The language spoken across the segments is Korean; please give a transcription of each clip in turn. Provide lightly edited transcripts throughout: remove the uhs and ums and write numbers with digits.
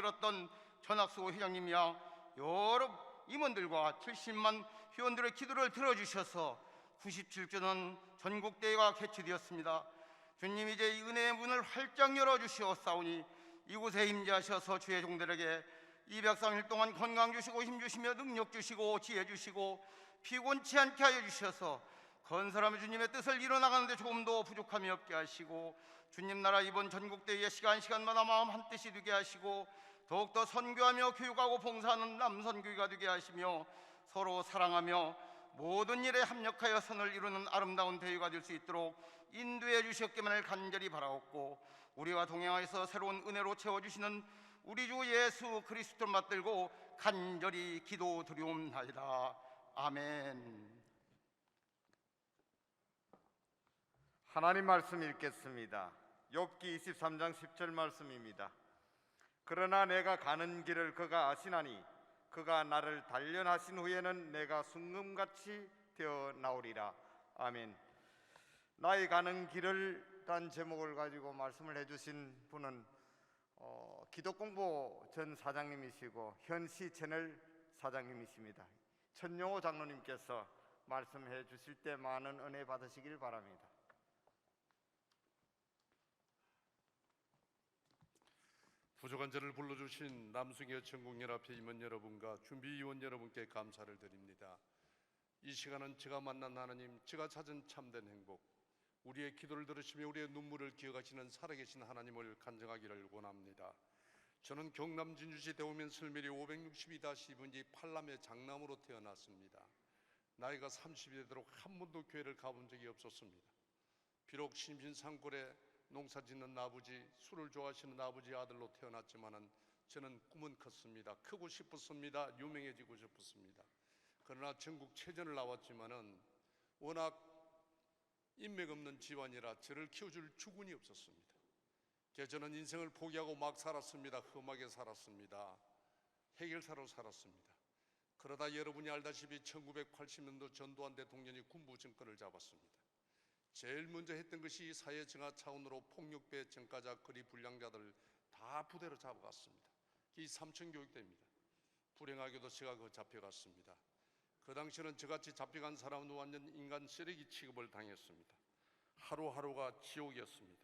이끌었던 전학수 회장님이야 여러 임원들과 70만 회원들의 기도를 들어주셔서 97주년 전국대회가 개최되었습니다. 주님, 이제 이 은혜의 문을 활짝 열어주시옵사오니 이곳에 임재하셔서 주의 종들에게 203일 동안 건강 주시고 힘 주시며 능력 주시고 지혜 주시고 피곤치 않게 하여 주셔서 건설하며 주님의 뜻을 이뤄나가는데 조금도 부족함이 없게 하시고, 주님 나라 이번 전국대회 시간마다 마음 한뜻이 되게 하시고 더욱더 선교하며 교육하고 봉사하는 남선교회가 되게 하시며 서로 사랑하며 모든 일에 합력하여 선을 이루는 아름다운 대회가 될 수 있도록 인도해 주셨기만을 간절히 바라옵고, 우리와 동행하여서 새로운 은혜로 채워주시는 우리 주 예수 그리스도를 맞들고 간절히 기도드리옵나이다. 아멘. 하나님 말씀 읽겠습니다. 욥기 23장 10절 말씀입니다. 그러나 내가 가는 길을 그가 아시나니 그가 나를 단련하신 후에는 내가 순금같이 되어 나오리라. 아멘. 나의 가는 길을 란 제목을 가지고 말씀을 해주신 분은 기독공보 전 사장님이시고 현시 채널 사장님이십니다. 천용호 장로님께서 말씀해 주실 때 많은 은혜 받으시길 바랍니다. 부족한 저를 불러주신 남승여 전국연합회 임원 여러분과 준비위원 여러분께 감사를 드립니다. 이 시간은 제가 만난 하나님, 제가 찾은 참된 행복, 우리의 기도를 들으시며 우리의 눈물을 기억하시는 살아계신 하나님을 간증하기를 원합니다. 저는 경남 진주시 대오면 설매리 562-2분지 8남의 장남으로 태어났습니다. 나이가 30이 되도록 한 번도 교회를 가본 적이 없었습니다. 비록 심신상골에 농사 짓는 아버지, 술을 좋아하시는 아버지 아들로 태어났지만은 저는 꿈은 컸습니다. 크고 싶었습니다. 유명해지고 싶었습니다. 그러나 전국 체전을 나왔지만은 워낙 인맥 없는 집안이라 저를 키워줄 주군이 없었습니다. 그래서 저는 인생을 포기하고 막 살았습니다. 험하게 살았습니다. 해결사로 살았습니다. 그러다 여러분이 알다시피 1980년도 전두환 대통령이 군부 정권을 잡았습니다. 제일 먼저 했던 것이 사회 정화 차원으로 폭력배, 정가자, 거리 불량자들 다 부대로 잡아갔습니다. 이 삼천교육대입니다. 불행하게도 제가 그 잡혀갔습니다. 그 당시에는 저같이 잡혀간 사람은 완전 인간 쓰레기 취급을 당했습니다. 하루하루가 지옥이었습니다.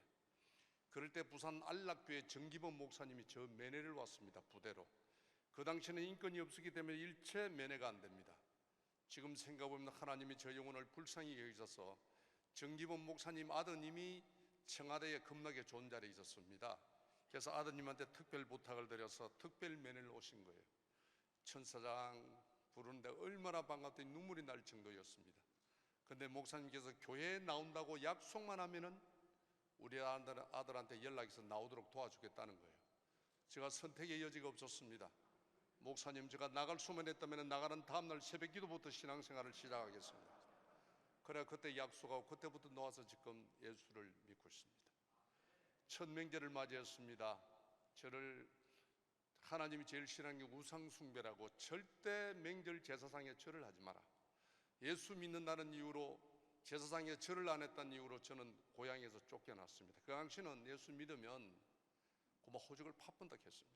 그럴 때 부산 안락교회 정기범 목사님이 저 면회를 왔습니다. 부대로. 그 당시에는 인권이 없었기 때문에 일체 면회가 안 됩니다. 지금 생각해보면 하나님이 저 영혼을 불쌍히 여기셔서 정기범 목사님 아드님이 청와대에 겁나게 좋은 자리에 있었습니다. 그래서 아드님한테 특별 부탁을 드려서 특별 면회를 오신 거예요. 천사장 부르는데 얼마나 반갑더니 눈물이 날 정도였습니다. 그런데 목사님께서 교회에 나온다고 약속만 하면은 우리 아들한테 연락해서 나오도록 도와주겠다는 거예요. 제가 선택의 여지가 없었습니다. 목사님, 제가 나갈 수만 했다면 나가는 다음날 새벽 기도부터 신앙생활을 시작하겠습니다. 그래 그때 약속하고 그때부터 놓아서 지금 예수를 믿고 있습니다. 첫 명절을 맞이했습니다. 저를 하나님이 제일 싫어하는 게 우상숭배라고, 절대 명절 제사상에 절을 하지 마라. 예수 믿는다는 이유로 제사상에 절을 안 했다는 이유로 저는 고향에서 쫓겨났습니다. 그 당시는 예수 믿으면 고마 호적을 파본다 했습니다.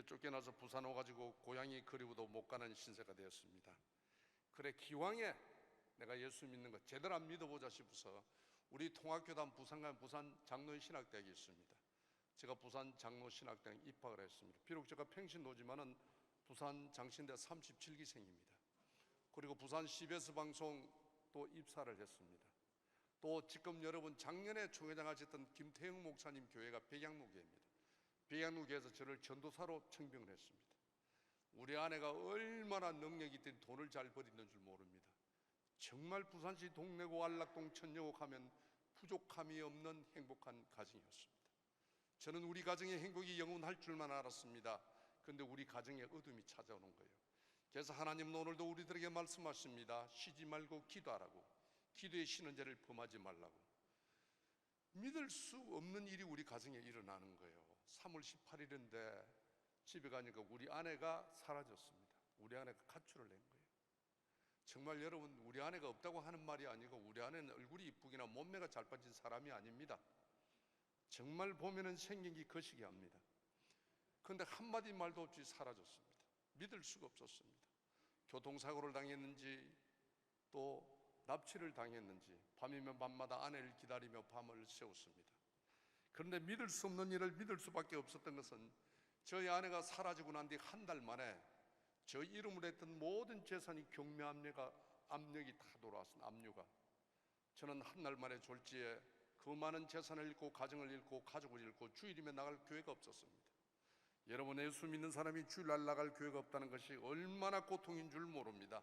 쫓겨나서 부산 오가지고 고향이 그리워도 못 가는 신세가 되었습니다. 그래 기왕에 내가 예수 믿는 거 제대로 안 믿어보자 싶어서 우리 통합교단 부산간 부산 장로신학대학이 있습니다. 제가 부산 장로신학대학에 입학을 했습니다. 비록 제가 평신도지만은 부산 장신대 37기생입니다. 그리고 부산 CBS 방송 또 입사를 했습니다. 또 지금 여러분 작년에 총회장 하셨던 김태형 목사님 교회가 백양로교회입니다. 백양로교회에서 저를 전도사로 청빙을 했습니다. 우리 아내가 얼마나 능력이 있든 돈을 잘 버리는 줄 모릅니다. 정말 부산시 동래구 안락동 천여옥 하면 부족함이 없는 행복한 가정이었습니다. 저는 우리 가정의 행복이 영원할 줄만 알았습니다. 그런데 우리 가정에 어둠이 찾아오는 거예요. 그래서 하나님은 오늘도 우리들에게 말씀하십니다. 쉬지 말고 기도하라고, 기도에 쉬는 죄를 범하지 말라고. 믿을 수 없는 일이 우리 가정에 일어나는 거예요. 3월 18일인데 집에 가니까 우리 아내가 사라졌습니다. 우리 아내가 가출을 낸 거예요. 정말 여러분, 우리 아내가 없다고 하는 말이 아니고 우리 아내는 얼굴이 이쁘기나 몸매가 잘 빠진 사람이 아닙니다. 정말 보면은 생긴 게 거시기 합니다. 그런데 한마디 말도 없이 사라졌습니다. 믿을 수가 없었습니다. 교통사고를 당했는지 또 납치를 당했는지 밤이면 밤마다 아내를 기다리며 밤을 새웠습니다. 그런데 믿을 수 없는 일을 믿을 수밖에 없었던 것은 저희 아내가 사라지고 난 뒤 한 달 만에 저 이름으로 했던 모든 재산이 압력이 다 돌아왔습니다. 압류가. 저는 한 달 만에 졸지에 그 많은 재산을 잃고 가정을 잃고 가족을 잃고 주일이면 나갈 교회가 없었습니다. 여러분, 예수 믿는 사람이 주일날 나갈 교회가 없다는 것이 얼마나 고통인 줄 모릅니다.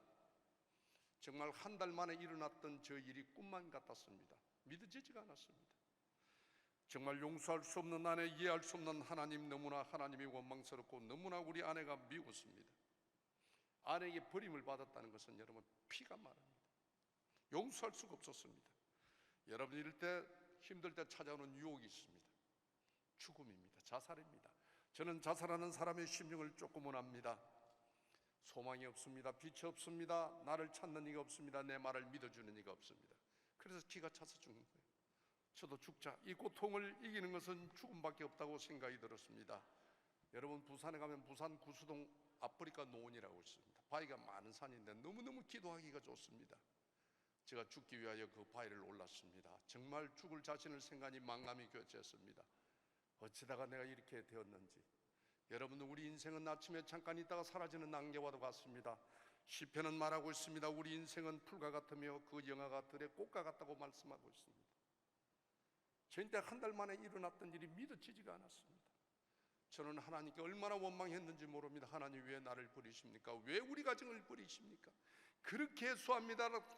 정말 한 달 만에 일어났던 저 일이 꿈만 같았습니다. 믿어지지가 않았습니다. 정말 용서할 수 없는 아내, 이해할 수 없는 하나님, 너무나 하나님이 원망스럽고 너무나 우리 아내가 미웠습니다. 아내에게 버림을 받았다는 것은 여러분 피가 마릅니다. 용서할 수가 없었습니다. 여러분, 이럴 때 힘들 때 찾아오는 유혹이 있습니다. 죽음입니다. 자살입니다. 저는 자살하는 사람의 심정을 조금은 압니다. 소망이 없습니다. 빛이 없습니다. 나를 찾는 이가 없습니다. 내 말을 믿어주는 이가 없습니다. 그래서 기가 차서 죽는 거예요. 저도 죽자, 이 고통을 이기는 것은 죽음밖에 없다고 생각이 들었습니다. 여러분, 부산에 가면 부산 구수동 아프리카 노원이라고 있습니다. 바위가 많은 산인데 너무너무 기도하기가 좋습니다. 제가 죽기 위하여 그 바위를 올랐습니다. 정말 죽을 자신을 생각하니 망감이 교체했습니다. 어찌다가 내가 이렇게 되었는지. 여러분, 우리 인생은 아침에 잠깐 있다가 사라지는 안개와도 같습니다. 시편은 말하고 있습니다. 우리 인생은 풀과 같으며 그 영화가 들의 꽃과 같다고 말씀하고 있습니다. 저한테 한 달 만에 일어났던 일이 믿어지지가 않았습니다. 저는 하나님께 얼마나 원망했는지 모릅니다. 하나님, 왜 나를 버리십니까? 왜 우리 가정을 버리십니까? 그렇게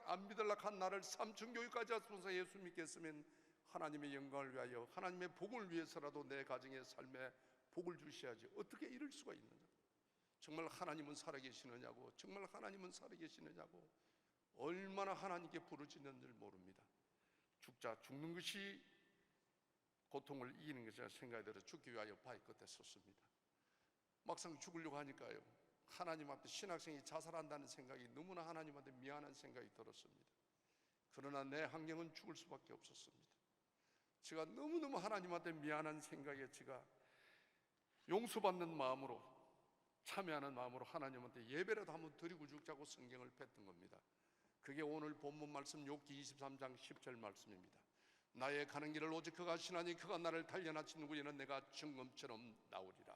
안 믿으려고 한 나를 삼층교육까지 하소서 예수 믿게 했으면 하나님의 영광을 위하여, 하나님의 복을 위해서라도 내 가정의 삶에 복을 주셔야지. 어떻게 이럴 수가 있느냐? 정말 하나님은 살아계시느냐고, 정말 하나님은 살아계시느냐고 얼마나 하나님께 부르짖는지 모릅니다. 죽는 것이 고통을 이기는 것이라 생각이 들어 죽기 위하여 바위 끝에 섰습니다. 막상 죽으려고 하니까요, 하나님 앞에 신학생이 자살한다는 생각이 너무나 하나님한테 미안한 생각이 들었습니다. 그러나 내 환경은 죽을 수밖에 없었습니다. 제가 너무너무 하나님한테 미안한 생각에 제가 용서받는 마음으로, 참여하는 마음으로 하나님한테 예배라도 한번 드리고 죽자고 성경을 뺐던 겁니다. 그게 오늘 본문 말씀 욥기 23장 10절 말씀입니다. 나의 가는 길을 오직 그가 아시나니 그가 나를 단련하신 후에는 내가 증검처럼 나오리라.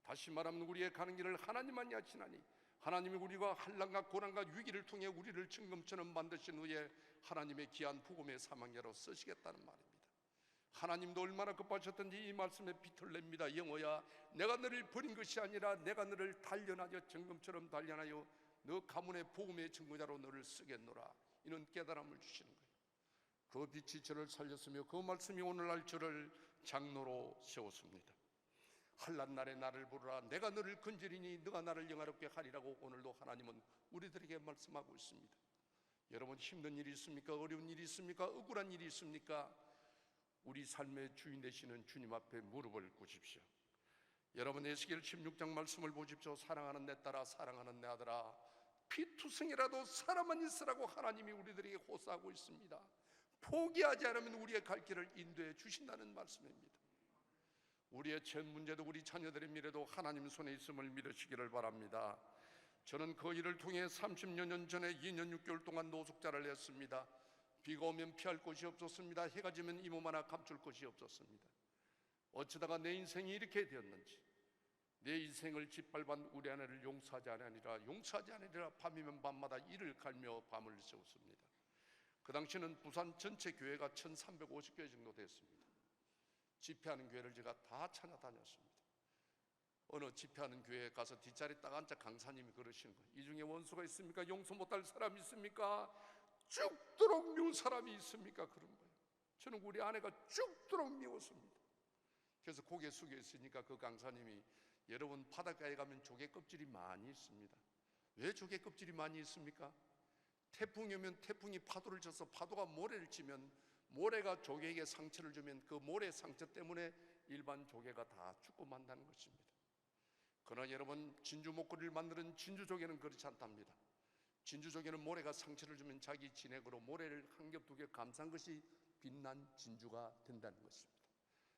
다시 말하면 우리의 가는 길을 하나님만이 아시나니, 하나님이 우리가 환난과 고난과 위기를 통해 우리를 증검처럼 만드신 후에 하나님의 귀한 복음의 사망자로 쓰시겠다는 말입니다. 하나님도 얼마나 급하셨던지 이 말씀에 빛을 냅니다. 영호야, 내가 너를 버린 것이 아니라 내가 너를 단련하여 증검처럼 단련하여 너 가문의 복음의 증거자로 너를 쓰겠노라. 이는 깨달음을 주시는 거예요. 그 빛이 저를 살렸으며 그 말씀이 오늘날 저를 장로로 세웠습니다. 환난 날에 나를 부르라. 내가 너를 건지리니 너가 나를 영화롭게 하리라고 오늘도 하나님은 우리들에게 말씀하고 있습니다. 여러분, 힘든 일이 있습니까? 어려운 일이 있습니까? 억울한 일이 있습니까? 우리 삶의 주인 되시는 주님 앞에 무릎을 꿇으십시오. 여러분, 에스겔 16장 말씀을 보십시오. 사랑하는 내 딸아, 사랑하는 내 아들아, 피투성이라도 살아만 있으라고 하나님이 우리들에게 호소하고 있습니다. 포기하지 않으면 우리의 갈 길을 인도해 주신다는 말씀입니다. 우리의 전 문제도 우리 자녀들의 미래도 하나님 손에 있음을 믿으시기를 바랍니다. 저는 그 일을 통해 30여 년 전에 2년 6개월 동안 노숙자를 했습니다. 비가 오면 피할 곳이 없었습니다. 해가 지면 이 몸 하나 감출 곳이 없었습니다. 어쩌다가 내 인생이 이렇게 되었는지, 내 인생을 짓밟은 우리 아내를 용서하지 아니라 밤이면 밤마다 이를 갈며 밤을 새웠습니다. 그 당시는 부산 전체 교회가 1350개 정도 됐습니다. 집회하는 교회를 제가 다 찾아다녔습니다. 어느 집회하는 교회에 가서 뒷자리 딱 앉아 강사님이 그러시는 거예요. 이 중에 원수가 있습니까? 용서 못할 사람이 있습니까? 죽도록 미운 사람이 있습니까? 그런 거예요. 저는 우리 아내가 죽도록 미웠습니다. 그래서 고개 숙여 있으니까 그 강사님이, 여러분, 바닷가에 가면 조개 껍질이 많이 있습니다. 왜 조개 껍질이 많이 있습니까? 태풍이 오면 태풍이 파도를 쳐서 파도가 모래를 치면 모래가 조개에게 상처를 주면 그 모래 상처 때문에 일반 조개가 다 죽고 만다는 것입니다. 그러나 여러분, 진주 목걸이를 만드는 진주조개는 그렇지 않답니다. 진주조개는 모래가 상처를 주면 자기 진액으로 모래를 한 겹 두 겹 감싼 것이 빛난 진주가 된다는 것입니다.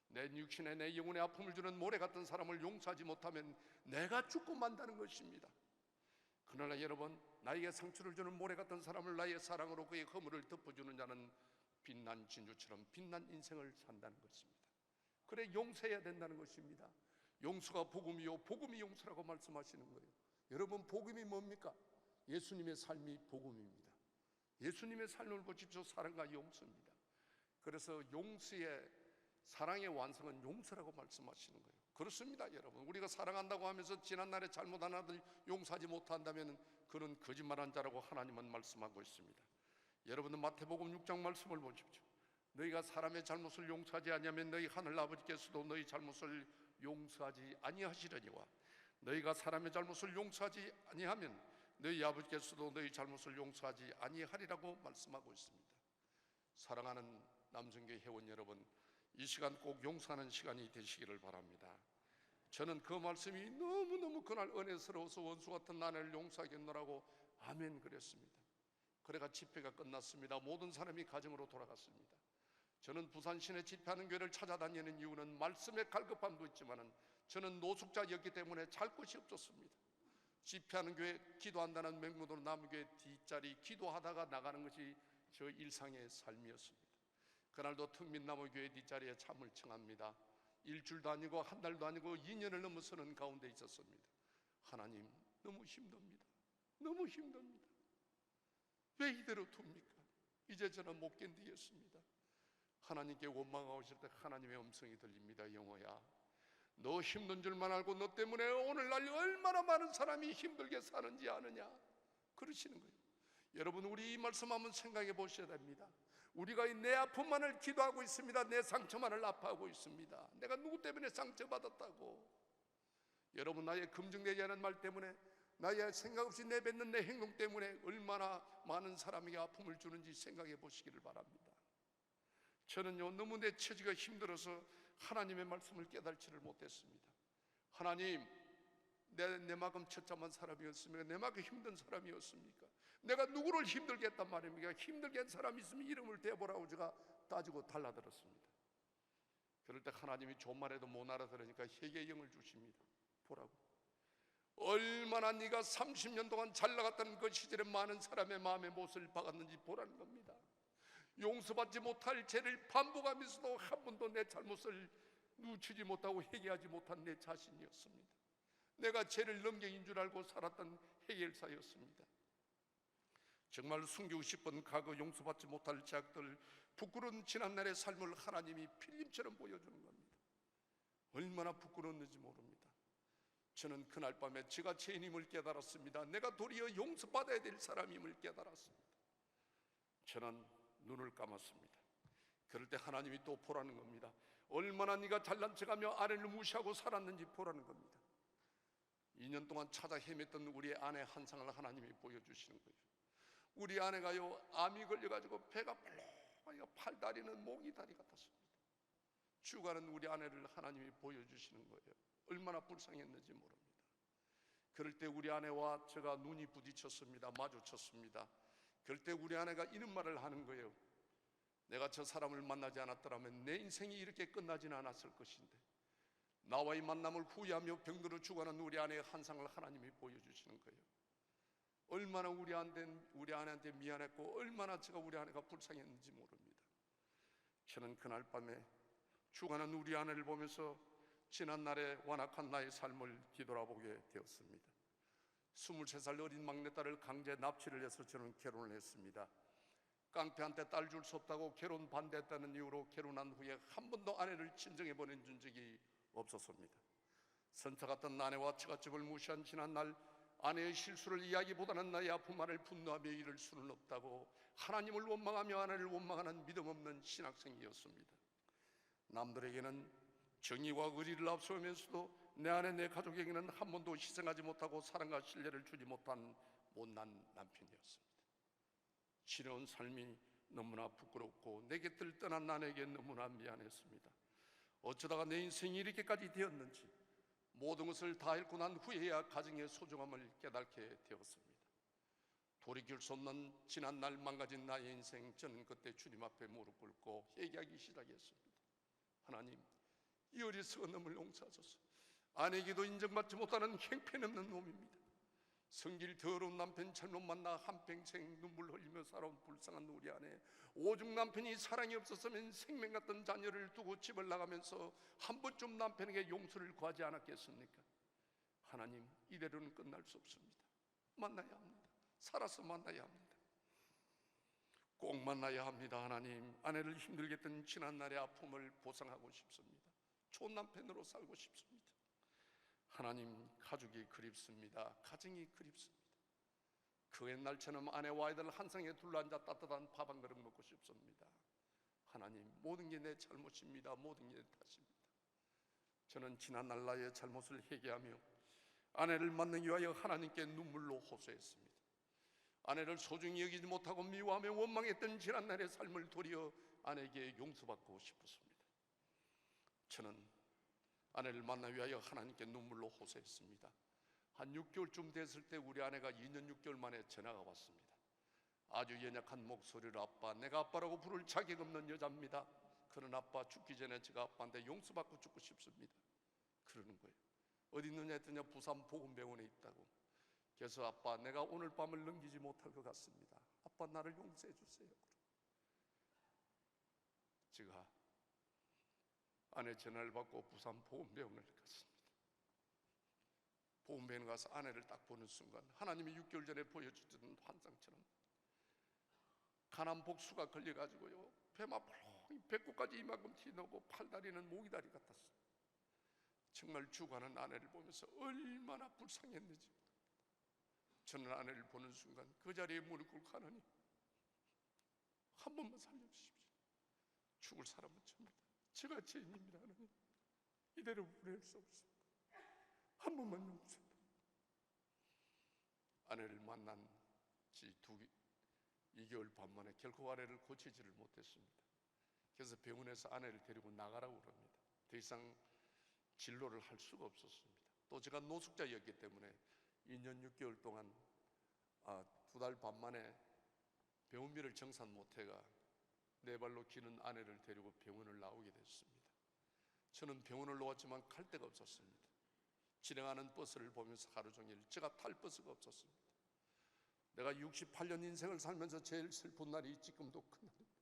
내 육신에 내 영혼에 아픔을 주는 모래 같은 사람을 용서하지 못하면 내가 죽고 만다는 것입니다. 그러나 여러분, 나에게 상처를 주는 모래 같은 사람을 나의 사랑으로 그의 허물을 덮어주는 자는 빛난 진주처럼 빛난 인생을 산다는 것입니다. 그래, 용서해야 된다는 것입니다. 용서가 복음이요 복음이 용서라고 말씀하시는 거예요. 여러분, 복음이 뭡니까? 예수님의 삶이 복음입니다. 예수님의 삶을 보십시오. 사랑과 용서입니다. 그래서 용서의 사랑의 완성은 용서라고 말씀하시는 거예요. 그렇습니다, 여러분. 우리가 사랑한다고 하면서 지난날에 잘못한 아들 용서하지 못한다면 그는 거짓말한 자라고 하나님은 말씀하고 있습니다. 여러분은 마태복음 6장 말씀을 보십시오. 너희가 사람의 잘못을 용서하지 아니하면 너희 하늘 아버지께서도 너희 잘못을 용서하지 아니하시려니와 너희가 사람의 잘못을 용서하지 아니하면 너희 아버지께서도 너희 잘못을 용서하지 아니하리라고 말씀하고 있습니다. 사랑하는 남성교회 회원 여러분, 이 시간 꼭 용서하는 시간이 되시기를 바랍니다. 저는 그 말씀이 너무너무 그날 은혜스러워서 원수 같은 아내를 용서하겠노라고 아멘 그랬습니다. 그래가 집회가 끝났습니다. 모든 사람이 가정으로 돌아갔습니다. 저는 부산 시내 집회하는 교회를 찾아다니는 이유는 말씀의 갈급함도 있지만 저는 노숙자였기 때문에 잘 곳이 없었습니다. 집회하는 교회, 기도한다는 맹목으로 남은 교회 뒷자리 기도하다가 나가는 것이 저 일상의 삶이었습니다. 그날도 턱밑나무 교회 뒷자리에 참을 청합니다. 일주일도 아니고 한 달도 아니고 2년을 넘어서는 가운데 있었습니다. 하나님, 너무 힘듭니다. 너무 힘듭니다. 왜 이대로 둡니까? 이제 저는 못 견디겠습니다. 하나님께 원망하고 있을 때 하나님의 음성이 들립니다. 영호야, 너 힘든 줄만 알고 너 때문에 오늘날 얼마나 많은 사람이 힘들게 사는지 아느냐? 그러시는 거예요. 여러분, 우리 이 말씀 한번 생각해 보셔야 됩니다. 우리가 내 아픔만을 기도하고 있습니다. 내 상처만을 아파하고 있습니다. 내가 누구 때문에 상처받았다고. 여러분, 나의 검증되지 않은 말 때문에, 나의 생각 없이 내뱉는 내 행동 때문에 얼마나 많은 사람에게 아픔을 주는지 생각해 보시기를 바랍니다. 저는요, 너무 내 처지가 힘들어서 하나님의 말씀을 깨달지를 못했습니다. 하나님, 내만큼 처참한 사람이었습니까? 내만큼 힘든 사람이었습니까? 내가 누구를 힘들게 했단 말입니까? 힘들게 한 사람이 있으면 이름을 대보라고 제가 따지고 달라들었습니다. 그럴 때 하나님이 존말해도 못 알아들으니까 회개의 영을 주십니다. 보라고. 얼마나 네가 30년 동안 잘 나갔던 그 시절에 많은 사람의 마음에 못을 박았는지 보라는 겁니다. 용서받지 못할 죄를 반복하면서도 한 번도 내 잘못을 뉘우치지 못하고 회개하지 못한 내 자신이었습니다. 내가 죄를 넘겨인 줄 알고 살았던 해결사였습니다. 정말 숨기고 싶은 과거, 용서받지 못할 죄악들, 부끄러운 지난날의 삶을 하나님이 필름처럼 보여주는 겁니다. 얼마나 부끄러웠는지 모릅니다. 저는 그날 밤에 제가 죄인임을 깨달았습니다. 내가 도리어 용서받아야 될 사람임을 깨달았습니다. 저는 눈을 감았습니다. 그럴 때 하나님이 또 보라는 겁니다. 얼마나 네가 잘난 척하며 아내를 무시하고 살았는지 보라는 겁니다. 2년 동안 찾아 헤맸던 우리의 아내 한상을 하나님이 보여주시는 거예요. 우리 아내가요, 암이 걸려가지고 배가 벌렁하니까 팔다리는 모기다리 같았습니다. 죽어가는 우리 아내를 하나님이 보여주시는 거예요. 얼마나 불쌍했는지 모릅니다. 그럴 때 우리 아내와 제가 눈이 부딪혔습니다. 마주쳤습니다. 그럴 때 우리 아내가 이런 말을 하는 거예요. 내가 저 사람을 만나지 않았더라면 내 인생이 이렇게 끝나지는 않았을 것인데, 나와의 만남을 후회하며 병들어 죽어가는 우리 아내의 한상을 하나님이 보여주시는 거예요. 얼마나 우리 아내한테 미안했고 얼마나 제가 우리 아내가 불쌍했는지 모릅니다. 저는 그날 밤에 죽어가는 우리 아내를 보면서 지난날의 완악한 나의 삶을 뒤돌아보게 되었습니다. 23살 어린 막내딸을 강제 납치를 해서 저는 결혼을 했습니다. 깡패한테 딸 줄 수 없다고 결혼 반대했다는 이유로 결혼한 후에 한 번도 아내를 친정에 보내준 적이 없었습니다. 선처 같던 아내와 처갓집을 무시한 지난날, 아내의 실수를 이야기보다는 나의 아픔만을 분노하며 이를 수는 없다고 하나님을 원망하며 아내를 원망하는 믿음 없는 신학생이었습니다. 남들에게는 정의와 의리를 앞세우면서도 내 아내, 내 가족에게는 한 번도 희생하지 못하고 사랑과 신뢰를 주지 못한 못난 남편이었습니다. 지려온 삶이 너무나 부끄럽고 내 곁을 떠난 아내에게 너무나 미안했습니다. 어쩌다가 내 인생이 이렇게까지 되었는지, 모든 것을 다 잃고 난 후에야 가정의 소중함을 깨닫게 되었습니다. 돌이킬 수 없는 지난날 망가진 나의 인생, 저는 그때 주님 앞에 무릎 꿇고 회개하기 시작했습니다. 하나님, 이 어리석은 놈을 용서하소서. 아내에게도 인정받지 못하는 형편없는 놈입니다. 성질 더러운 남편 잘못 만나 한평생 눈물 흘리며 살아온 불쌍한 우리 아내, 오죽 남편이 사랑이 없었으면 생명 같은 자녀를 두고 집을 나가면서 한 번쯤 남편에게 용서를 구하지 않았겠습니까? 하나님, 이대로는 끝날 수 없습니다. 만나야 합니다. 살아서 만나야 합니다. 꼭 만나야 합니다. 하나님, 아내를 힘들게 했던 지난날의 아픔을 보상하고 싶습니다. 좋은 남편으로 살고 싶습니다. 하나님, 가족이 그립습니다. 가정이 그립습니다. 그 옛날처럼 아내와 아이들 한 상에 둘러앉아 따뜻한 밥 한 그릇 먹고 싶습니다. 하나님, 모든 게 내 잘못입니다. 모든 게 내 탓입니다. 저는 지난날 나의 잘못을 회개하며 아내를 만나기 위하여 하나님께 눈물로 호소했습니다. 아내를 소중히 여기지 못하고 미워하며 원망했던 지난날의 삶을 도리어 아내에게 용서받고 싶었습니다. 저는 아내를 만나기 위하여 하나님께 눈물로 호소했습니다. 한 6개월쯤 됐을 때 우리 아내가 2년 6개월 만에 전화가 왔습니다. 아주 연약한 목소리로 아빠, 내가 아빠라고 부를 자격 없는 여자입니다. 그런 아빠, 죽기 전에 제가 아빠한테 용서받고 죽고 싶습니다. 그러는 거예요. 어디 있느냐 했더니 부산 보건병원에 있다고. 그래서 아빠, 내가 오늘 밤을 넘기지 못할 것 같습니다. 아빠, 나를 용서해 주세요. 제가 아내 전화를 받고 부산 보건병원을 갔습니다. 보건병원 가서 아내를 딱 보는 순간 하나님이 6개월 전에 보여주던 환상처럼 간암 복수가 걸려가지고요, 배마블렁 배꼽까지 이만큼 튀어나오고 팔다리는 모기다리 같았어요. 정말 죽어가는 아내를 보면서 얼마나 불쌍했는지 저는 아내를 보는 순간 그 자리에 무릎 꿇고 하나님, 한 번만 살려주십시오. 죽을 사람은 접니다. 제가 죄인입니다. 하나님, 이대로 보낼 수 없습니다. 한 번만 용서해. 아내를 만난 지 2개월 반 만에 결코 아내를 고치지를 못했습니다. 그래서 병원에서 아내를 데리고 나가라고 그럽니다. 더 이상 진료를 할 수가 없었습니다. 또 제가 노숙자였기 때문에 2년 6개월 동안 2달 반 만에 병원비를 정산 못해가 네 발로 기는 아내를 데리고 병원을 나오게 됐습니다. 저는 병원을 놓았지만 갈 데가 없었습니다. 진행하는 버스를 보면서 하루 종일 제가 탈 버스가 없었습니다. 내가 68년 인생을 살면서 제일 슬픈 날이 지금도 큰 날입니다.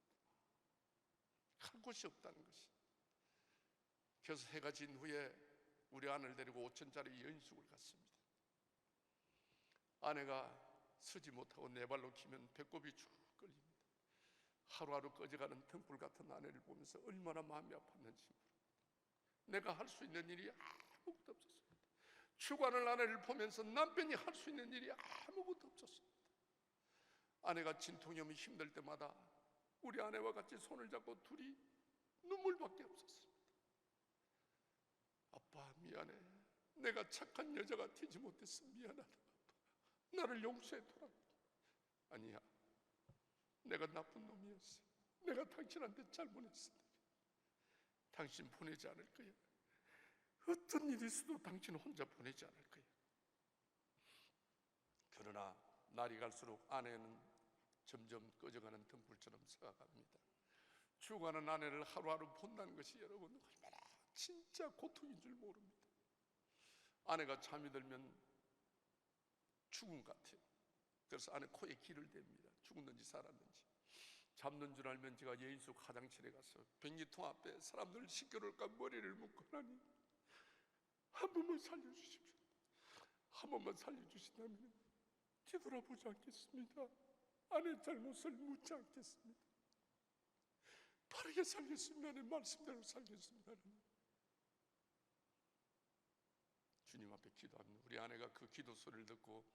갈 곳이 없다는 것이. 그래서 해가 진 후에 우리 아내를 데리고 5천짜리 여인숙을 갔습니다. 아내가 서지 못하고 네 발로 기면 배꼽이 쭉 끌립니다. 하루하루 꺼져가는 등불 같은 아내를 보면서 얼마나 마음이 아팠는지 모릅니다. 내가 할 수 있는 일이 아무것도 없었습니다. 죽어가는 아내를 보면서 남편이 할 수 있는 일이 아무것도 없었습니다. 아내가 진통이 오면 힘들 때마다 우리 아내와 같이 손을 잡고 둘이 눈물밖에 없었습니다. 아빠, 미안해. 내가 착한 여자가 되지 못했어. 미안하다. 아빠. 나를 용서해둬라. 아니야, 내가 나쁜 놈이었어. 내가 당신한테 잘못했어. 당신 보내지 않을 거야. 어떤 일이 있어도 당신 혼자 보내지 않을 거야. 그러나 날이 갈수록 아내는 점점 꺼져가는 등불처럼 살아갑니다. 죽어가는 아내를 하루하루 본다는 것이 여러분 얼마나 진짜 고통인 줄 모릅니다. 아내가 잠이 들면 죽은 것 같아요. 그래서 아내 코에 기를 댑니다. 죽었는지 살았는지. 잡는 줄 알면 제가 여인숙 화장실에 가서 변기통 앞에 사람들 시끄러울까 머리를 묶고 하나님, 한 번만 살려주십시오. 한 번만 살려주신다면 뒤돌아보지 않겠습니다. 아내 잘못을 묻지 않겠습니다. 바르게 살겠습니다. 내 말씀대로 살겠습니다. 주님 앞에 기도합니다. 우리 아내가 그 기도 소리를 듣고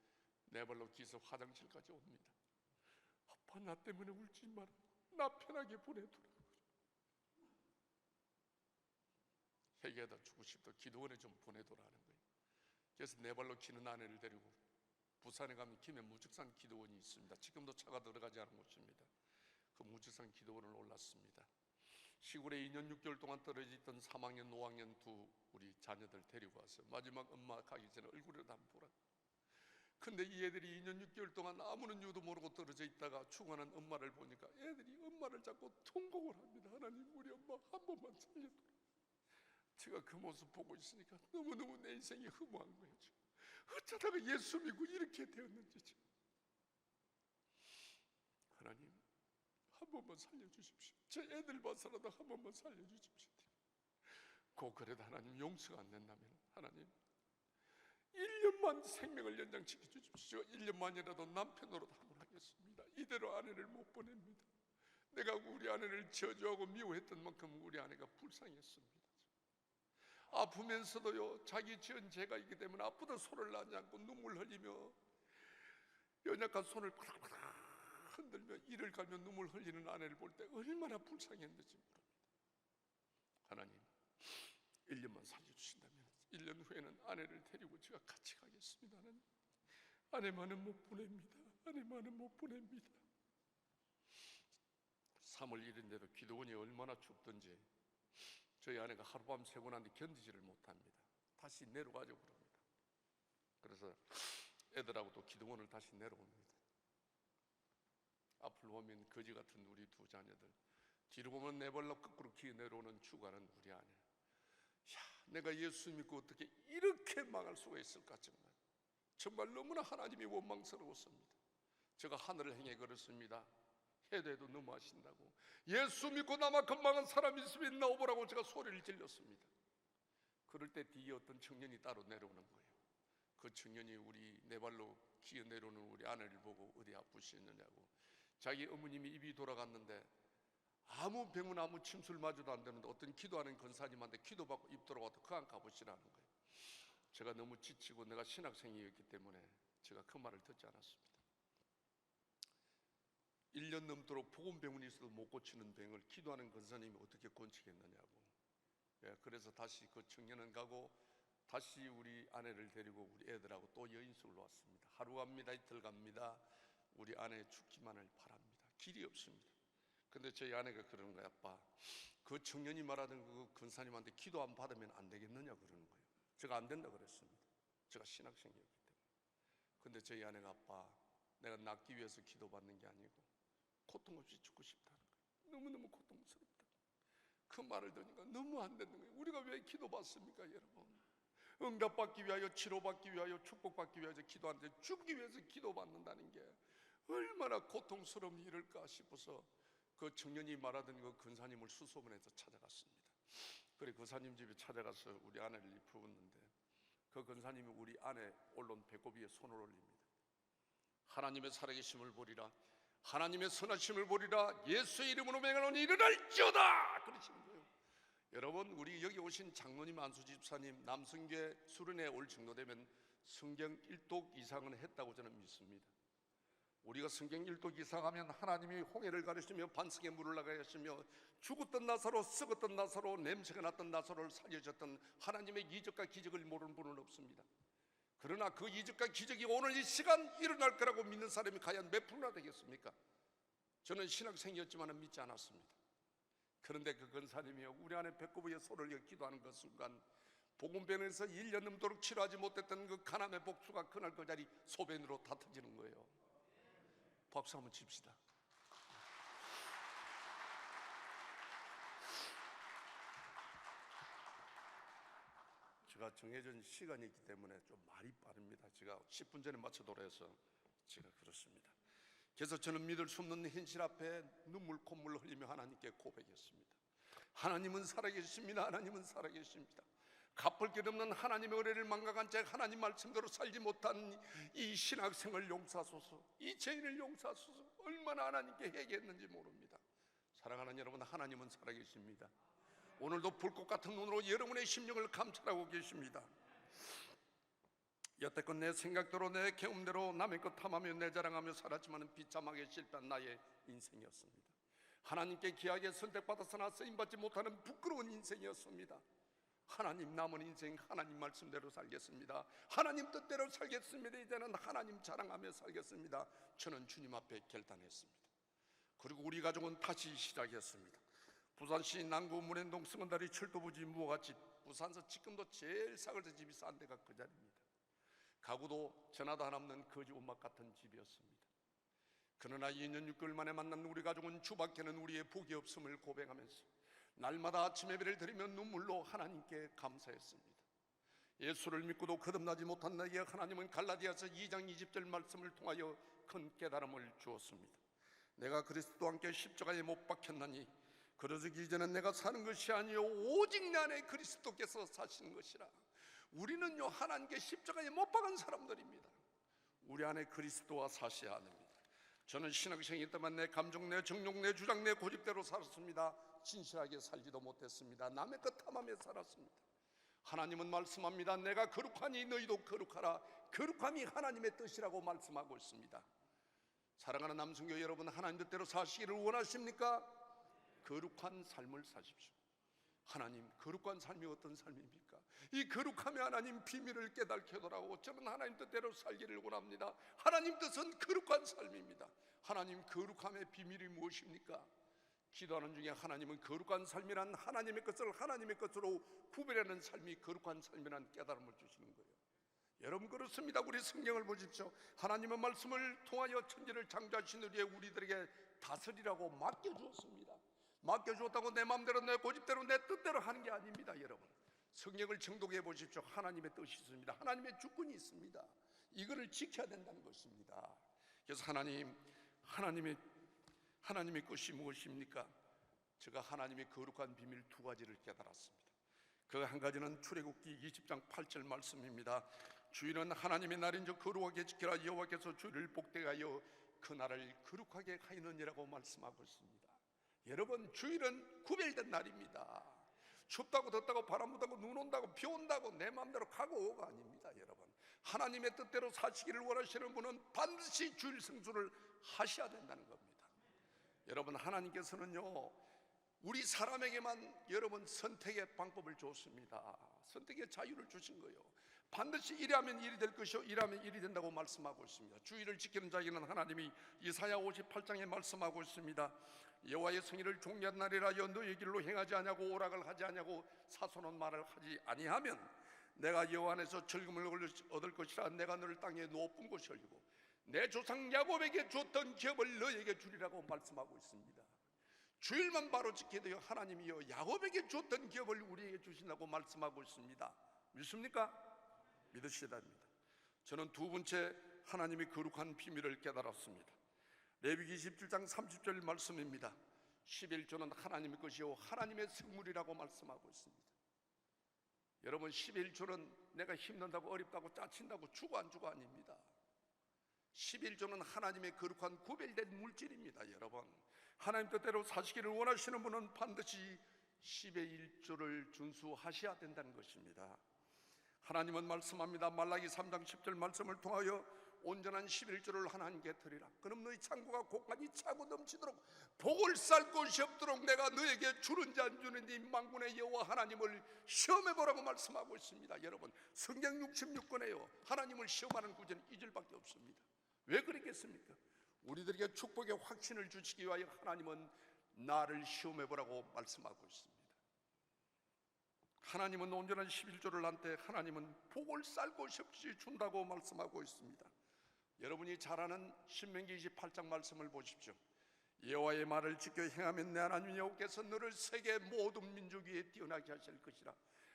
네 발로 기서 화장실까지 옵니다. 아빠, 나 때문에 울지 마라. 나 편하게 보내두라. 회개하다 죽고 싶다. 기도원에 좀 보내둬라 하는 거예요. 그래서 네 발로 기는 아내를 데리고 부산에 가면 김해 무직산 기도원이 있습니다. 지금도 차가 들어가지 않은 곳입니다. 그 무직산 기도원을 올랐습니다. 시골에 2년 6개월 동안 떨어져 있던 3학년, 5학년 두 우리 자녀들 데리고 왔어요. 마지막 엄마 가기 전에 얼굴을 한번 보라. 근데 이 애들이 2년 6개월 동안 아무런 이유도 모르고 떨어져 있다가 죽어가는 엄마를 보니까 애들이 엄마를 잡고 통곡을 합니다. 하나님, 우리 엄마 한 번만 살려줘. 제가 그 모습 보고 있으니까 너무너무 내 인생이 허무한 거예요. 어쩌다가 예수 믿고 이렇게 되었는지. 하나님, 한 번만 살려주십시오. 제 애들 봐서라도 한 번만 살려주십시오. 꼭 그래도 하나님 용서가 안 된다면 하나님 1년만 생명을 연장시켜 주십시오. 1년만이라도 남편으로 한번 하겠습니다. 이대로 아내를 못 보냅니다. 내가 우리 아내를 저주하고 미워했던 만큼 우리 아내가 불쌍했습니다. 아프면서도요, 자기 지은 죄가 있기 때문에 아프다 손을 놔지 않고 눈물 흘리며 연약한 손을 파닥파닥 흔들며 이를 갈며 눈물 흘리는 아내를 볼 때 얼마나 불쌍했는지 모릅니다. 하나님, 1년만 살려주신다면 1년 후에는 아내를 데리고 제가 같이 가겠습니다. 하나님, 아내만은 못 보냅니다. 아내만은 못 보냅니다. 3월 1일인데도 기도원이 얼마나 춥던지 저희 아내가 하룻밤 새고 났는데 견디지를 못합니다. 다시 내려가자고 그럽니다. 그래서 애들하고 또 기도원을 다시 내려옵니다. 앞을 보면 거지 같은 우리 두 자녀들, 뒤로 보면 네 발로 거꾸로 기어 내려오는 죽어가는 우리 아내. 내가 예수 믿고 어떻게 이렇게 망할 수가 있을까. 정말 너무나 하나님이 원망스러웠습니다. 제가 하늘을 향해 걸었습니다. 해도 너무하신다고, 예수 믿고 나만큼 망한 사람이 있으면 나오보라고 제가 소리를 질렀습니다. 그럴 때 뒤에 어떤 청년이 따로 내려오는 거예요. 그 청년이 우리 네 발로 기어 내려오는 우리 아내를 보고 어디 아프시느냐고, 자기 어머님이 입이 돌아갔는데 아무 병은 아무 침술 마저도 안 되는데 어떤 기도하는 권사님한테 기도받고 입 돌아와도 그안 가보시라는 거예요. 제가 너무 지치고 내가 신학생이었기 때문에 제가 그 말을 듣지 않았습니다. 1년 넘도록 복음병원이 있어도 못 고치는 병을 기도하는 권사님이 어떻게 고치겠느냐고. 그래서 다시 그 청년은 가고 다시 우리 아내를 데리고 우리 애들하고 또 여인숙을 왔습니다. 하루 갑니다, 이틀 갑니다. 우리 아내 죽기만을 바랍니다. 길이 없습니다. 근데 저희 아내가 그러는 거야. 아빠, 그 청년이 말하던 그 권사님한테 기도 안 받으면 안 되겠느냐 그러는 거예요. 제가 안 된다 그랬습니다. 제가 신학생이었기 때문에. 근데 저희 아내가 아빠, 내가 낫기 위해서 기도받는 게 아니고 고통 없이 죽고 싶다는 거예요. 너무너무 고통스럽다. 그 말을 들으니까 너무 안 되는 거예요. 우리가 왜 기도받습니까 여러분? 응답받기 위하여, 치료받기 위하여, 축복받기 위하여 기도하는데 죽기 위해서 기도받는다는 게 얼마나 고통스러운 일일까 싶어서 그 청년이 말하던 그 근사님을 수소문해서 찾아갔습니다. 그래 근사님 집에 찾아가서 우리 아내를 부었는데 그 근사님이 우리 아내 올라온 배꼽 위에 손을 올립니다. 하나님의 살아계심을 보리라, 하나님의 선하심을 보리라, 예수의 이름으로 맹하노니 일어날지어다 그러시는 거예요. 여러분, 우리 여기 오신 장로님, 안수지 집사님, 남성교회 수련회 올 정도 되면 성경 1독 이상은 했다고 저는 믿습니다. 우리가 성경 1독 이상 하면 하나님이 홍해를 가르시며 반석에 물을 나가게 하시며 죽었던 나사로, 썩었던 나사로, 냄새가 났던 나사로를 살려줬던 하나님의 이적과 기적을 모르는 분은 없습니다. 그러나 그 이적과 기적이 오늘 이 시간 일어날 거라고 믿는 사람이 과연 몇 프로나 되겠습니까? 저는 신학생이었지만 믿지 않았습니다. 그런데 그 권사님이요, 우리 안에 배꼽 위에 손을 기도하는 그 순간 복음병원에서 1년 넘도록 치료하지 못했던 그 가남의 복수가 그날 그 자리 소변으로 다 터지는 거예요. 박수 한번 칩시다. 제가 정해진 시간이 있기 때문에 좀 말이 빠릅니다. 제가 10분 전에 맞춰도록 해서 제가 그렇습니다. 그래서 저는 믿을 수 없는 현실 앞에 눈물 콧물 흘리며 하나님께 고백했습니다. 하나님은 살아계십니다. 하나님은 살아계십니다. 갚을 길 없는 하나님의 은혜를 망각한 채 하나님 말씀대로 살지 못한 이 신학생을 용서하소서, 이 죄인을 용서하소서. 얼마나 하나님께 회개했는지 모릅니다. 사랑하는 여러분, 하나님은 살아계십니다. 오늘도 불꽃 같은 눈으로 여러분의 심령을 감찰하고 계십니다. 여태껏 내 생각대로 내 경험대로 남의 것 탐하며 내 자랑하며 살았지만 비참하게 실패한 나의 인생이었습니다. 하나님께 귀하게 선택받았으나 쓰임받지 못하는 부끄러운 인생이었습니다. 하나님 남은 인생 하나님 말씀대로 살겠습니다. 하나님 뜻대로 살겠습니다. 이제는 하나님 자랑하며 살겠습니다. 저는 주님 앞에 결단했습니다. 그리고 우리 가족은 다시 시작했습니다. 부산시 남구 문현동 승원다리 철도부지 무화과집, 부산서 지금도 제일 사글서 집이 싼 데가 그 자리입니다. 가구도 전화도 하나 없는 거지 옷막 같은 집이었습니다. 그러나 2년 6개월 만에 만난 우리 가족은 주밖에는 우리의 복이 없음을 고백하면서 날마다 아침 예배를 드리며 눈물로 하나님께 감사했습니다. 예수를 믿고도 거듭나지 못한 나에게 하나님은 갈라디아서 2장 20절 말씀을 통하여 큰 깨달음을 주었습니다. 내가 그리스도와 함께 십자가에 못 박혔나니 그러기 이전엔 내가 사는 것이 아니요 오직 내 안에 그리스도께서 사시는 것이라. 우리는요 하나님께 십자가에 못 박은 사람들입니다. 우리 안에 그리스도와 사셔야 합니다. 저는 신학생이 있다만 내 감정, 내 정욕, 내 주장, 내 고집대로 살았습니다. 진실하게 살지도 못했습니다. 남의 것 탐하며 살았습니다. 하나님은 말씀합니다. 내가 거룩하니 너희도 거룩하라. 거룩함이 하나님의 뜻이라고 말씀하고 있습니다. 사랑하는 남성교 여러분, 하나님 뜻대로 사시기를 원하십니까? 거룩한 삶을 사십시오. 하나님, 거룩한 삶이 어떤 삶입니까? 이 거룩함의 하나님 비밀을 깨닫게 하더라고. 저는 하나님 뜻대로 살기를 원합니다. 하나님 뜻은 거룩한 삶입니다. 하나님, 거룩함의 비밀이 무엇입니까? 기도하는 중에 하나님은 거룩한 삶이란 하나님의 것을 하나님의 것으로 구별하는 삶이 거룩한 삶이라는 깨달음을 주시는 거예요. 여러분, 그렇습니다. 우리 성경을 보십시오. 하나님의 말씀을 통하여 천지를 창조하신 후에 우리들에게 다스리라고 맡겨주었습니다. 맡겨주었다고 내 마음대로 내 고집대로 내 뜻대로 하는 게 아닙니다. 여러분, 성경을 정독해 보십시오. 하나님의 뜻이 있습니다. 하나님의 주권이 있습니다. 이거를 지켜야 된다는 것입니다. 그래서 하나님의 것이 무엇입니까? 제가 하나님의 거룩한 비밀 두 가지를 깨달았습니다. 그 한 가지는 출애굽기 20장 8절 말씀입니다. 주일은 하나님의 날인즉 거룩하게 지키라. 여호와께서 주일을 복되하여 그 날을 거룩하게 하였느니라고 말씀하고 있습니다. 여러분, 주일은 구별된 날입니다. 춥다고 덥다고 바람 분다고 눈 온다고 비 온다고 내 마음대로 가고 오가 아닙니다. 여러분, 하나님의 뜻대로 사시기를 원하시는 분은 반드시 주일 성수를 하셔야 된다는 겁니다. 여러분, 하나님께서는요 우리 사람에게만 여러분 선택의 방법을 줬습니다. 선택의 자유를 주신 거예요. 반드시 이리 하면 일이 될 것이요 이러면 일이 된다고 말씀하고 있습니다. 주의를 지키는 자에게는 하나님이 이사야 58장에 말씀하고 있습니다. 여호와의 성의를 종려한 날이라 너의 길로 행하지 아니하고 오락을 하지 아니하고 사소한 말을 하지 아니하면 내가 여호와 안에서 즐거움을 얻을 것이라. 내가 너를 땅에 높은 곳에 올리고 내 조상 야곱에게 줬던 기업을 너에게 주리라고 말씀하고 있습니다. 주일만 바로 지켜도 하나님이요 야곱에게 줬던 기업을 우리에게 주신다고 말씀하고 있습니다. 믿습니까? 믿으셔야 합니다. 저는 두 번째 하나님의 거룩한 비밀을 깨달았습니다. 레위기 27장 30절 말씀입니다. 11조는 하나님의 것이요 하나님의 성물이라고 말씀하고 있습니다. 여러분, 11조는 내가 힘든다고 어렵다고 짜친다고 주고 안 주고 아닙니다. 11조는 하나님의 거룩한 구별된 물질입니다. 여러분, 하나님 뜻대로 사시기를 원하시는 분은 반드시 10의 1조를 준수하셔야 된다는 것입니다. 하나님은 말씀합니다. 말라기 3장 10절 말씀을 통하여 온전한 11조를 하나님께 드리라. 그럼 너희 창고가 곳간이 차고 넘치도록 복을 쌀 곳이 없도록 내가 너에게 주는지 안 주는지 만군의 여호와 하나님을 시험해보라고 말씀하고 있습니다. 여러분, 성경 66권에요 하나님을 시험하는 구절은 이 절밖에 없습니다. 왜 그러겠습니까? 우리들에게 축복의 확신을 주시기 위하여 하나님은 나를 시험해보라고 말씀하고 있습니다. 하나님은 온전한 11조를 나한테 하나님은 복을 쌀 곳이 없이 준다고 말씀하고 있습니다. 여러분이 잘 아는 신명기 28장 말씀을 보십시오. 여호와의 말을 지켜 행하면 내 하나님 여호와께서 너를 세계 모든 민족 위에 뛰어나게 하실 것이라.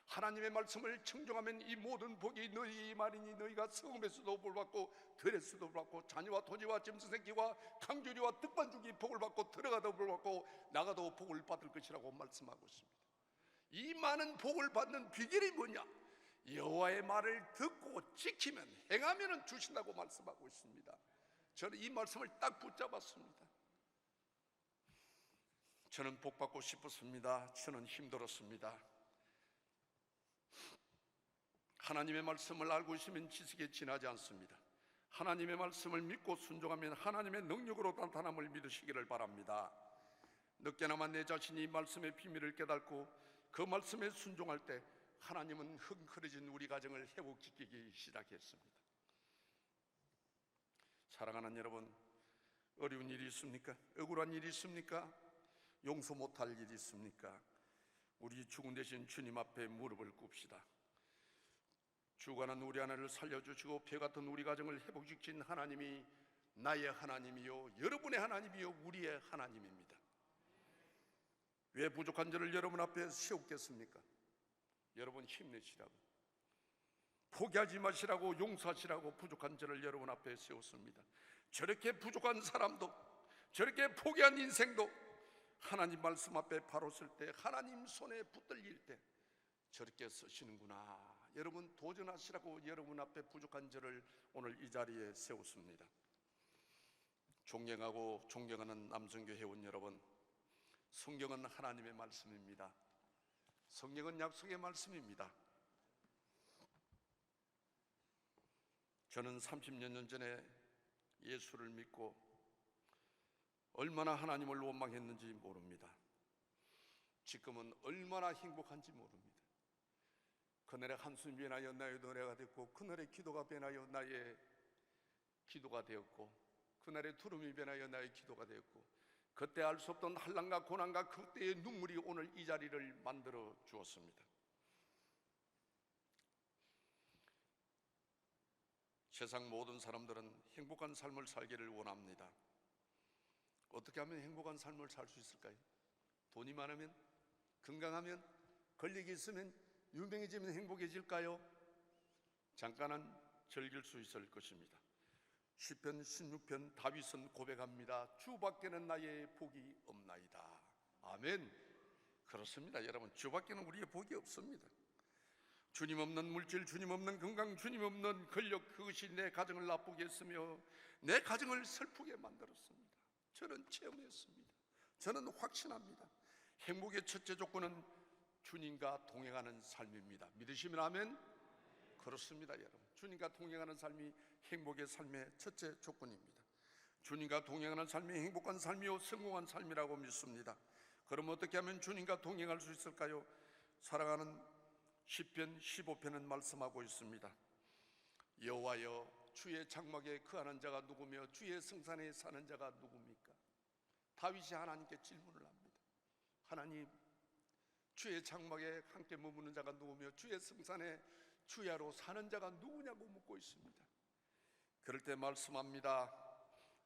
하나님의 말씀을 청종하면 이 모든 복이 너희의 말이니 너희가 성읍에서도 복을 받고 들에서도 복을 받고 자녀와 토지와 짐승 새끼와 강조리와 떡반죽이 복을 받고 들어가도 복을 받고 나가도 복을 받을 것이라고 말씀하고 있습니다. 이 많은 복을 받는 비결이 뭐냐? 여호와의 말을 듣고 지키면 행하면 주신다고 말씀하고 있습니다. 저는 이 말씀을 딱 붙잡았습니다. 저는 복 받고 싶었습니다. 저는 힘들었습니다. 하나님의 말씀을 알고 있으면 지식에 지나지 않습니다. 하나님의 말씀을 믿고 순종하면 하나님의 능력으로 나타남을 믿으시기를 바랍니다. 늦게나마 내 자신이 이 말씀의 비밀을 깨닫고 그 말씀에 순종할 때 하나님은 흥그러진 우리 가정을 회복시키기 시작했습니다. 사랑하는 여러분, 어려운 일이 있습니까? 억울한 일이 있습니까? 용서 못할 일이 있습니까? 우리 죽은 대신 주님 앞에 무릎을 꿇읍시다. 죽어가는 우리 하나를 살려주시고 폐같은 우리 가정을 회복시킨 하나님이 나의 하나님이요 여러분의 하나님이요 우리의 하나님입니다. 왜 부족한 저를 여러분 앞에 세웠겠습니까? 여러분 힘내시라고, 포기하지 마시라고, 용서하시라고 부족한 저를 여러분 앞에 세웠습니다. 저렇게 부족한 사람도, 저렇게 포기한 인생도 하나님 말씀 앞에 바로 설 때, 하나님 손에 붙들릴 때 저렇게 쓰시는구나. 여러분 도전하시라고 여러분 앞에 부족한 저를 오늘 이 자리에 세웠습니다. 존경하고 존경하는 남성교 회원 여러분, 성경은 하나님의 말씀입니다. 성경은 약속의 말씀입니다. 저는 30여 년 전에 예수를 믿고 얼마나 하나님을 원망했는지 모릅니다. 지금은 얼마나 행복한지 모릅니다. 그날의 한숨이 변하여 나의 노래가 됐고, 그날의 기도가 변하여 나의 기도가 되었고, 그날의 두름이 변하여 나의 기도가 되었고, 그때 알 수 없던 한란과 고난과 그때의 눈물이 오늘 이 자리를 만들어 주었습니다. 세상 모든 사람들은 행복한 삶을 살기를 원합니다. 어떻게 하면 행복한 삶을 살 수 있을까요? 돈이 많으면, 건강하면, 권력이 있으면, 유명해지면 행복해질까요? 잠깐은 즐길 수 있을 것입니다. 시편 16편 다윗은 고백합니다. 주밖에는 나의 복이 없나이다. 아멘. 그렇습니다. 여러분, 주밖에는 우리의 복이 없습니다. 주님 없는 물질, 주님 없는 건강, 주님 없는 권력, 그것이 내 가정을 나쁘게 했으며 내 가정을 슬프게 만들었습니다. 저는 체험했습니다. 저는 확신합니다. 행복의 첫째 조건은 주님과 동행하는 삶입니다. 믿으시면 아멘. 그렇습니다. 여러분, 주님과 동행하는 삶이 행복의 삶의 첫째 조건입니다. 주님과 동행하는 삶이 행복한 삶이요 성공한 삶이라고 믿습니다. 그럼 어떻게 하면 주님과 동행할 수 있을까요? 사랑하는 시편 15편은 말씀하고 있습니다. 여호와여, 주의 장막에 거하는 자가 누구며 주의 성산에 사는 자가 누굽니까? 다윗이 하나님께 질문을 합니다. 하나님, 주의 장막에 함께 머무는 자가 누구며 주의 성산에 주야로 사는 자가 누구냐고 묻고 있습니다. 그럴 때 말씀합니다.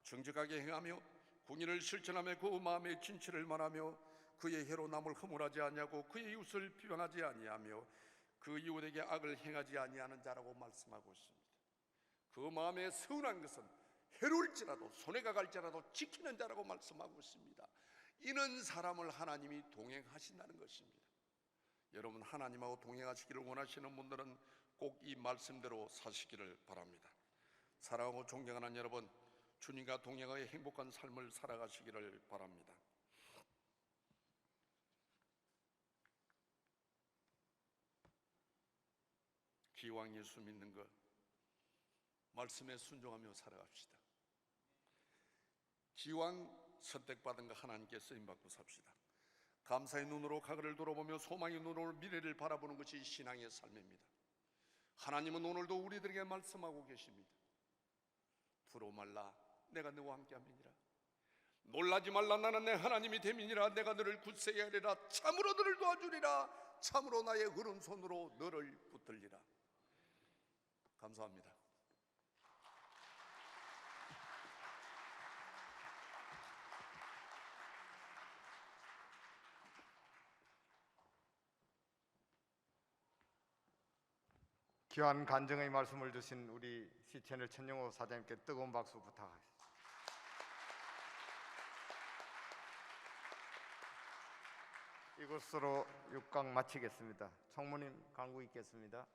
정직하게 행하며 공의를 실천하며 그 마음의 진실을 말하며 그의 혀로 남을 허물하지 아니하고 그의 이웃을 비방하지 아니하며 그 이웃에게 악을 행하지 아니하는 자라고 말씀하고 있습니다. 그 마음에 서운한 것은 해로울지라도 손해가 갈지라도 지키는 자라고 말씀하고 있습니다. 이는 사람을 하나님이 동행하신다는 것입니다. 여러분, 하나님하고 동행하시기를 원하시는 분들은 꼭 이 말씀대로 사시기를 바랍니다. 사랑하고 존경하는 여러분, 주님과 동행하여 행복한 삶을 살아가시기를 바랍니다. 기왕 예수 믿는 것, 말씀에 순종하며 살아갑시다. 기왕 선택받은 것 하나님께 쓰임받고 삽시다. 감사의 눈으로 과거를 돌아보며 소망의 눈으로 미래를 바라보는 것이 신앙의 삶입니다. 하나님은 오늘도 우리들에게 말씀하고 계십니다. 두려워 말라, 내가 너와 함께함이니라. 놀라지 말라, 나는 내 하나님이 됨이니라. 내가 너를 굳세게 하리라. 참으로 너를 도와주리라. 참으로 나의 오른손으로 너를 붙들리라. 감사합니다. 귀한 간증의 말씀을 주신 우리 시채널 천영호 사장님께 뜨거운 박수 부탁하겠습니다. 이것으로 6강 마치겠습니다. 총무님 강구 있겠습니다.